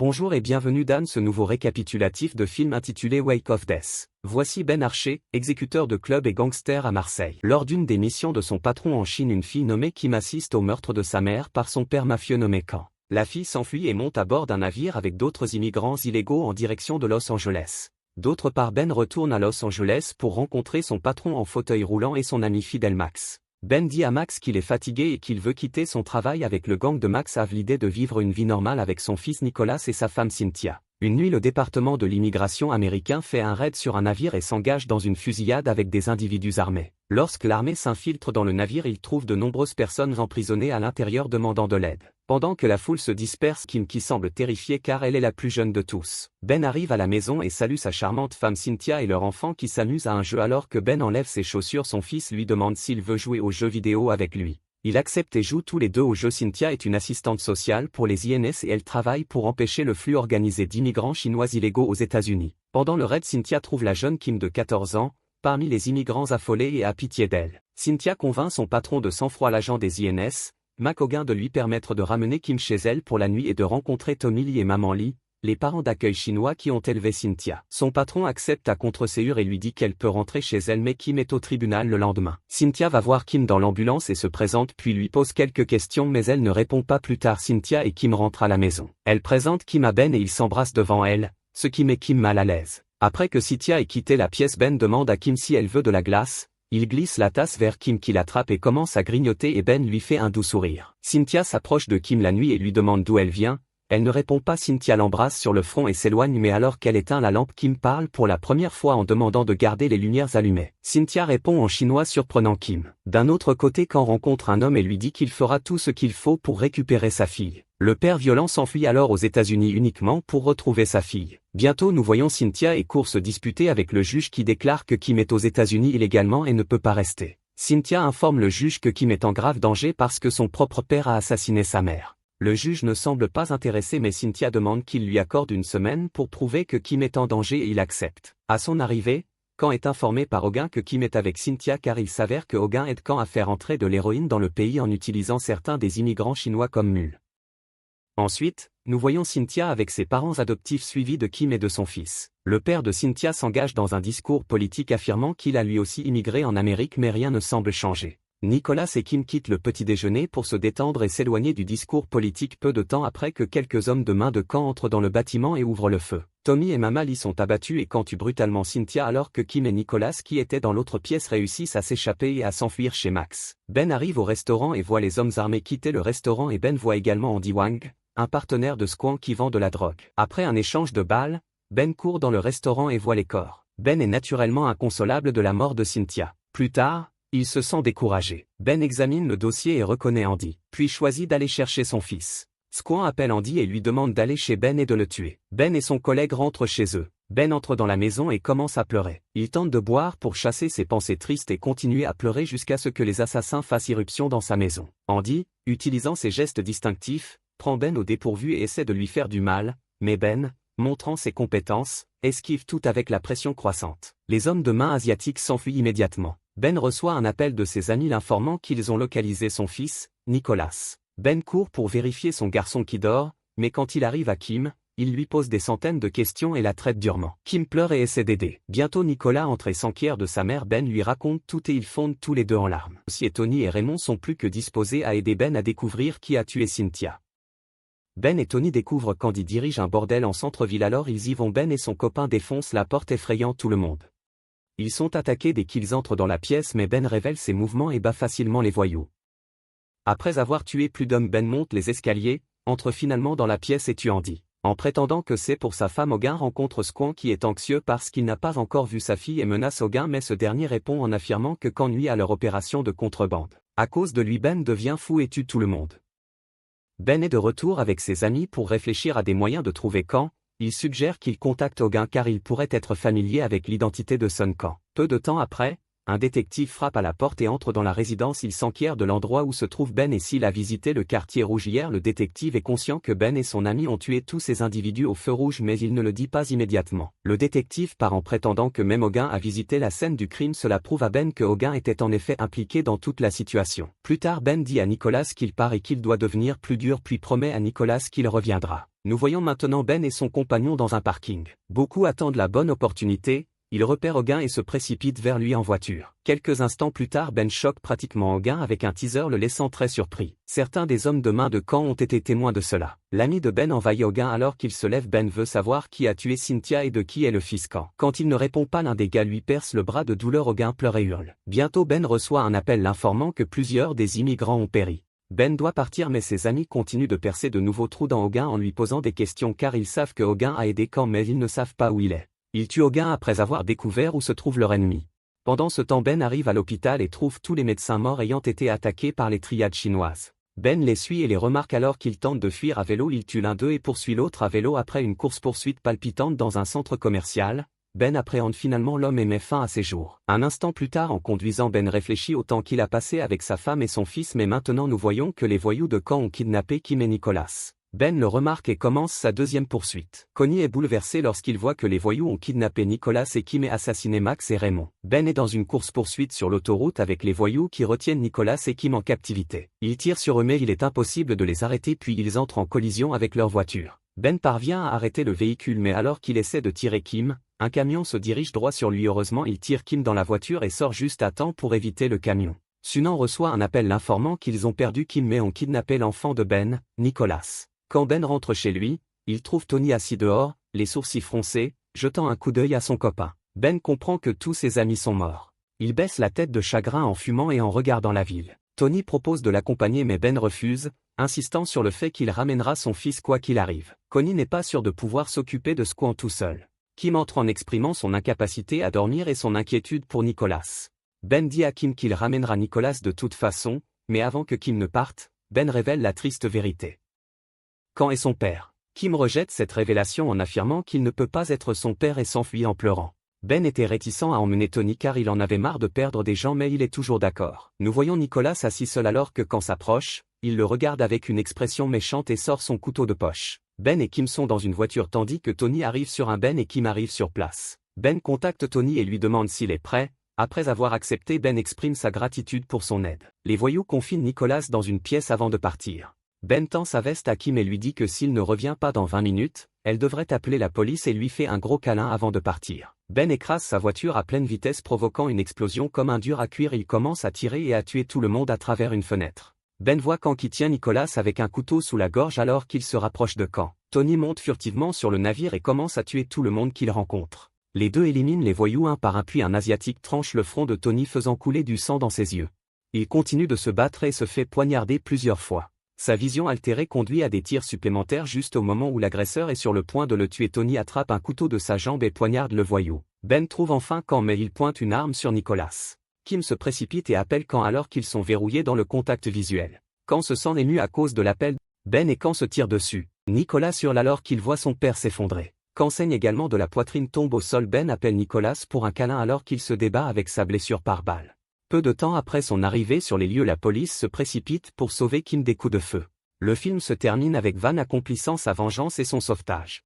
Bonjour et bienvenue dans ce nouveau récapitulatif de film intitulé Wake of Death. Voici Ben Archer, exécuteur de club et gangster à Marseille. Lors d'une des missions de son patron en Chine, une fille nommée Kim assiste au meurtre de sa mère par son père mafieux nommé Kang. La fille s'enfuit et monte à bord d'un navire avec d'autres immigrants illégaux en direction de Los Angeles. D'autre part, Ben retourne à Los Angeles pour rencontrer son patron en fauteuil roulant et son ami fidèle Max. Ben dit à Max qu'il est fatigué et qu'il veut quitter son travail avec le gang de Max a l'idée de vivre une vie normale avec son fils Nicolas et sa femme Cynthia. Une nuit, le département de l'immigration américain fait un raid sur un navire et s'engage dans une fusillade avec des individus armés. Lorsque l'armée s'infiltre dans le navire, il trouve de nombreuses personnes emprisonnées à l'intérieur demandant de l'aide. Pendant que la foule se disperse, Kim, qui semble terrifiée car elle est la plus jeune de tous, Ben arrive à la maison et salue sa charmante femme Cynthia et leur enfant qui s'amusent à un jeu. Alors que Ben enlève ses chaussures, son fils lui demande s'il veut jouer aux jeux vidéo avec lui. Il accepte et joue tous les deux au jeu. Cynthia est une assistante sociale pour les INS et elle travaille pour empêcher le flux organisé d'immigrants chinois illégaux aux États-Unis. Pendant le raid, Cynthia trouve la jeune Kim de 14 ans, parmi les immigrants affolés et a pitié d'elle. Cynthia convainc son patron de sang-froid, l'agent des INS, Mac Hogan, de lui permettre de ramener Kim chez elle pour la nuit et de rencontrer Tommy Lee et Maman Lee, les parents d'accueil chinois qui ont élevé Cynthia. Son patron accepte à contre-ségur et lui dit qu'elle peut rentrer chez elle, mais Kim est au tribunal le lendemain. Cynthia va voir Kim dans l'ambulance et se présente puis lui pose quelques questions, mais elle ne répond pas. Plus tard, Cynthia et Kim rentrent à la maison. Elle présente Kim à Ben et ils s'embrassent devant elle, ce qui met Kim mal à l'aise. Après que Cynthia ait quitté la pièce, Ben demande à Kim si elle veut de la glace. Il glisse la tasse vers Kim qui l'attrape et commence à grignoter et Ben lui fait un doux sourire. Cynthia s'approche de Kim la nuit et lui demande d'où elle vient. Elle ne répond pas. Cynthia l'embrasse sur le front et s'éloigne, mais alors qu'elle éteint la lampe, Kim parle pour la première fois en demandant de garder les lumières allumées. Cynthia répond en chinois, surprenant Kim. D'un autre côté, Kang rencontre un homme et lui dit qu'il fera tout ce qu'il faut pour récupérer sa fille. Le père violent s'enfuit alors aux États-Unis uniquement pour retrouver sa fille. Bientôt, nous voyons Cynthia et court se disputer avec le juge qui déclare que Kim est aux États-Unis illégalement et ne peut pas rester. Cynthia informe le juge que Kim est en grave danger parce que son propre père a assassiné sa mère. Le juge ne semble pas intéressé, mais Cynthia demande qu'il lui accorde une semaine pour prouver que Kim est en danger et il accepte. À son arrivée, Kang est informé par Hogan que Kim est avec Cynthia car il s'avère que Hogan aide Kang à faire entrer de l'héroïne dans le pays en utilisant certains des immigrants chinois comme mules. Ensuite, nous voyons Cynthia avec ses parents adoptifs suivis de Kim et de son fils. Le père de Cynthia s'engage dans un discours politique affirmant qu'il a lui aussi immigré en Amérique, mais rien ne semble changer. Nicolas et Kim quittent le petit déjeuner pour se détendre et s'éloigner du discours politique peu de temps après que quelques hommes de main de Kang entrent dans le bâtiment et ouvrent le feu. Tommy et Mama Lee sont abattus et Kang tue brutalement Cynthia alors que Kim et Nicolas, qui étaient dans l'autre pièce, réussissent à s'échapper et à s'enfuir chez Max. Ben arrive au restaurant et voit les hommes armés quitter le restaurant et Ben voit également Andy Wang, un partenaire de Squan qui vend de la drogue. Après un échange de balles, Ben court dans le restaurant et voit les corps. Ben est naturellement inconsolable de la mort de Cynthia. Plus tard, il se sent découragé. Ben examine le dossier et reconnaît Andy, puis choisit d'aller chercher son fils. Squan appelle Andy et lui demande d'aller chez Ben et de le tuer. Ben et son collègue rentrent chez eux. Ben entre dans la maison et commence à pleurer. Il tente de boire pour chasser ses pensées tristes et continue à pleurer jusqu'à ce que les assassins fassent irruption dans sa maison. Andy, utilisant ses gestes distinctifs, prend Ben au dépourvu et essaie de lui faire du mal, mais Ben, montrant ses compétences, esquive tout avec la pression croissante. Les hommes de main asiatiques s'enfuient immédiatement. Ben reçoit un appel de ses amis l'informant qu'ils ont localisé son fils, Nicolas. Ben court pour vérifier son garçon qui dort, mais quand il arrive à Kim, il lui pose des centaines de questions et la traite durement. Kim pleure et essaie d'aider. Bientôt Nicolas entre et s'enquiert de sa mère. Ben lui raconte tout et ils fondent tous les deux en larmes. Aussi Tony et Raymond sont plus que disposés à aider Ben à découvrir qui a tué Cynthia. Ben et Tony découvrent qu'Andy dirige un bordel en centre-ville, alors ils y vont. Ben et son copain défoncent la porte effrayant tout le monde. Ils sont attaqués dès qu'ils entrent dans la pièce, mais Ben révèle ses mouvements et bat facilement les voyous. Après avoir tué plus d'hommes, Ben monte les escaliers, entre finalement dans la pièce et tue Andy. En prétendant que c'est pour sa femme, Hogan rencontre Squan qui est anxieux parce qu'il n'a pas encore vu sa fille et menace Hogan, mais ce dernier répond en affirmant que Kang nuit à leur opération de contrebande. À cause de lui, Ben devient fou et tue tout le monde. Ben est de retour avec ses amis pour réfléchir à des moyens de trouver Kang. Il suggère qu'il contacte Hogan car il pourrait être familier avec l'identité de Sun Kang. Peu de temps après, un détective frappe à la porte et entre dans la résidence. Il s'enquiert de l'endroit où se trouve Ben et s'il a visité le quartier rouge hier. Le détective est conscient que Ben et son ami ont tué tous ces individus au feu rouge, mais il ne le dit pas immédiatement. Le détective part en prétendant que même Hogan a visité la scène du crime. Cela prouve à Ben que Hogan était en effet impliqué dans toute la situation. Plus tard, Ben dit à Nicolas qu'il part et qu'il doit devenir plus dur, puis promet à Nicolas qu'il reviendra. Nous voyons maintenant Ben et son compagnon dans un parking. Beaucoup attendent la bonne opportunité, ils repèrent Hogan et se précipitent vers lui en voiture. Quelques instants plus tard Ben choque pratiquement Hogan avec un teaser le laissant très surpris. Certains des hommes de main de camp ont été témoins de cela. L'ami de Ben envahit Hogan alors qu'il se lève. Ben veut savoir qui a tué Cynthia et de qui est le fils Camp. Quand il ne répond pas, l'un des gars lui perce le bras de douleur. Hogan pleure et hurle. Bientôt Ben reçoit un appel l'informant que plusieurs des immigrants ont péri. Ben doit partir mais ses amis continuent de percer de nouveaux trous dans Hogan en lui posant des questions car ils savent que Hogan a aidé Camp mais ils ne savent pas où il est. Ils tuent Hogan après avoir découvert où se trouve leur ennemi. Pendant ce temps Ben arrive à l'hôpital et trouve tous les médecins morts ayant été attaqués par les triades chinoises. Ben les suit et les remarque alors qu'ils tentent de fuir à vélo. Il tue l'un d'eux et poursuit l'autre à vélo après une course-poursuite palpitante dans un centre commercial. Ben appréhende finalement l'homme et met fin à ses jours. Un instant plus tard en conduisant Ben réfléchit au temps qu'il a passé avec sa femme et son fils mais maintenant nous voyons que les voyous de Camp ont kidnappé Kim et Nicholas. Ben le remarque et commence sa deuxième poursuite. Connie est bouleversé lorsqu'il voit que les voyous ont kidnappé Nicholas et Kim et assassiné Max et Raymond. Ben est dans une course-poursuite sur l'autoroute avec les voyous qui retiennent Nicholas et Kim en captivité. Ils tirent sur eux mais il est impossible de les arrêter puis ils entrent en collision avec leur voiture. Ben parvient à arrêter le véhicule mais alors qu'il essaie de tirer Kim, un camion se dirige droit sur lui. Heureusement il tire Kim dans la voiture et sort juste à temps pour éviter le camion. Sunan reçoit un appel l'informant qu'ils ont perdu Kim mais ont kidnappé l'enfant de Ben, Nicholas. Quand Ben rentre chez lui, il trouve Tony assis dehors, les sourcils froncés, jetant un coup d'œil à son copain. Ben comprend que tous ses amis sont morts. Il baisse la tête de chagrin en fumant et en regardant la ville. Tony propose de l'accompagner mais Ben refuse, insistant sur le fait qu'il ramènera son fils quoi qu'il arrive. Connie n'est pas sûr de pouvoir s'occuper de Squan tout seul. Kim entre en exprimant son incapacité à dormir et son inquiétude pour Nicholas. Ben dit à Kim qu'il ramènera Nicholas de toute façon, mais avant que Kim ne parte, Ben révèle la triste vérité. Camp est son père. Kim rejette cette révélation en affirmant qu'il ne peut pas être son père et s'enfuit en pleurant. Ben était réticent à emmener Tony car il en avait marre de perdre des gens mais il est toujours d'accord. Nous voyons Nicholas assis seul alors que Camp s'approche, il le regarde avec une expression méchante et sort son couteau de poche. Ben et Kim sont dans une voiture tandis que Tony arrive sur un Ben et Kim arrive sur place. Ben contacte Tony et lui demande s'il est prêt. Après avoir accepté, Ben exprime sa gratitude pour son aide. Les voyous confinent Nicholas dans une pièce avant de partir. Ben tend sa veste à Kim et lui dit que s'il ne revient pas dans 20 minutes, elle devrait appeler la police et lui fait un gros câlin avant de partir. Ben écrase sa voiture à pleine vitesse provoquant une explosion comme un dur à cuire. Il commence à tirer et à tuer tout le monde à travers une fenêtre. Ben voit Camp qui tient Nicholas avec un couteau sous la gorge alors qu'il se rapproche de Camp. Tony monte furtivement sur le navire et commence à tuer tout le monde qu'il rencontre. Les deux éliminent les voyous un par un puis un asiatique tranche le front de Tony faisant couler du sang dans ses yeux. Il continue de se battre et se fait poignarder plusieurs fois. Sa vision altérée conduit à des tirs supplémentaires juste au moment où l'agresseur est sur le point de le tuer. Tony attrape un couteau de sa jambe et poignarde le voyou. Ben trouve enfin Camp mais il pointe une arme sur Nicholas. Kim se précipite et appelle Camp alors qu'ils sont verrouillés dans le contact visuel. Camp se sent ému à cause de l'appel. Ben et Camp se tirent dessus. Nicholas hurle alors qu'il voit son père s'effondrer. Camp saigne également de la poitrine, tombe au sol. Ben appelle Nicholas pour un câlin alors qu'il se débat avec sa blessure par balle. Peu de temps après son arrivée sur les lieux, la police se précipite pour sauver Kim des coups de feu. Le film se termine avec Van accomplissant sa vengeance et son sauvetage.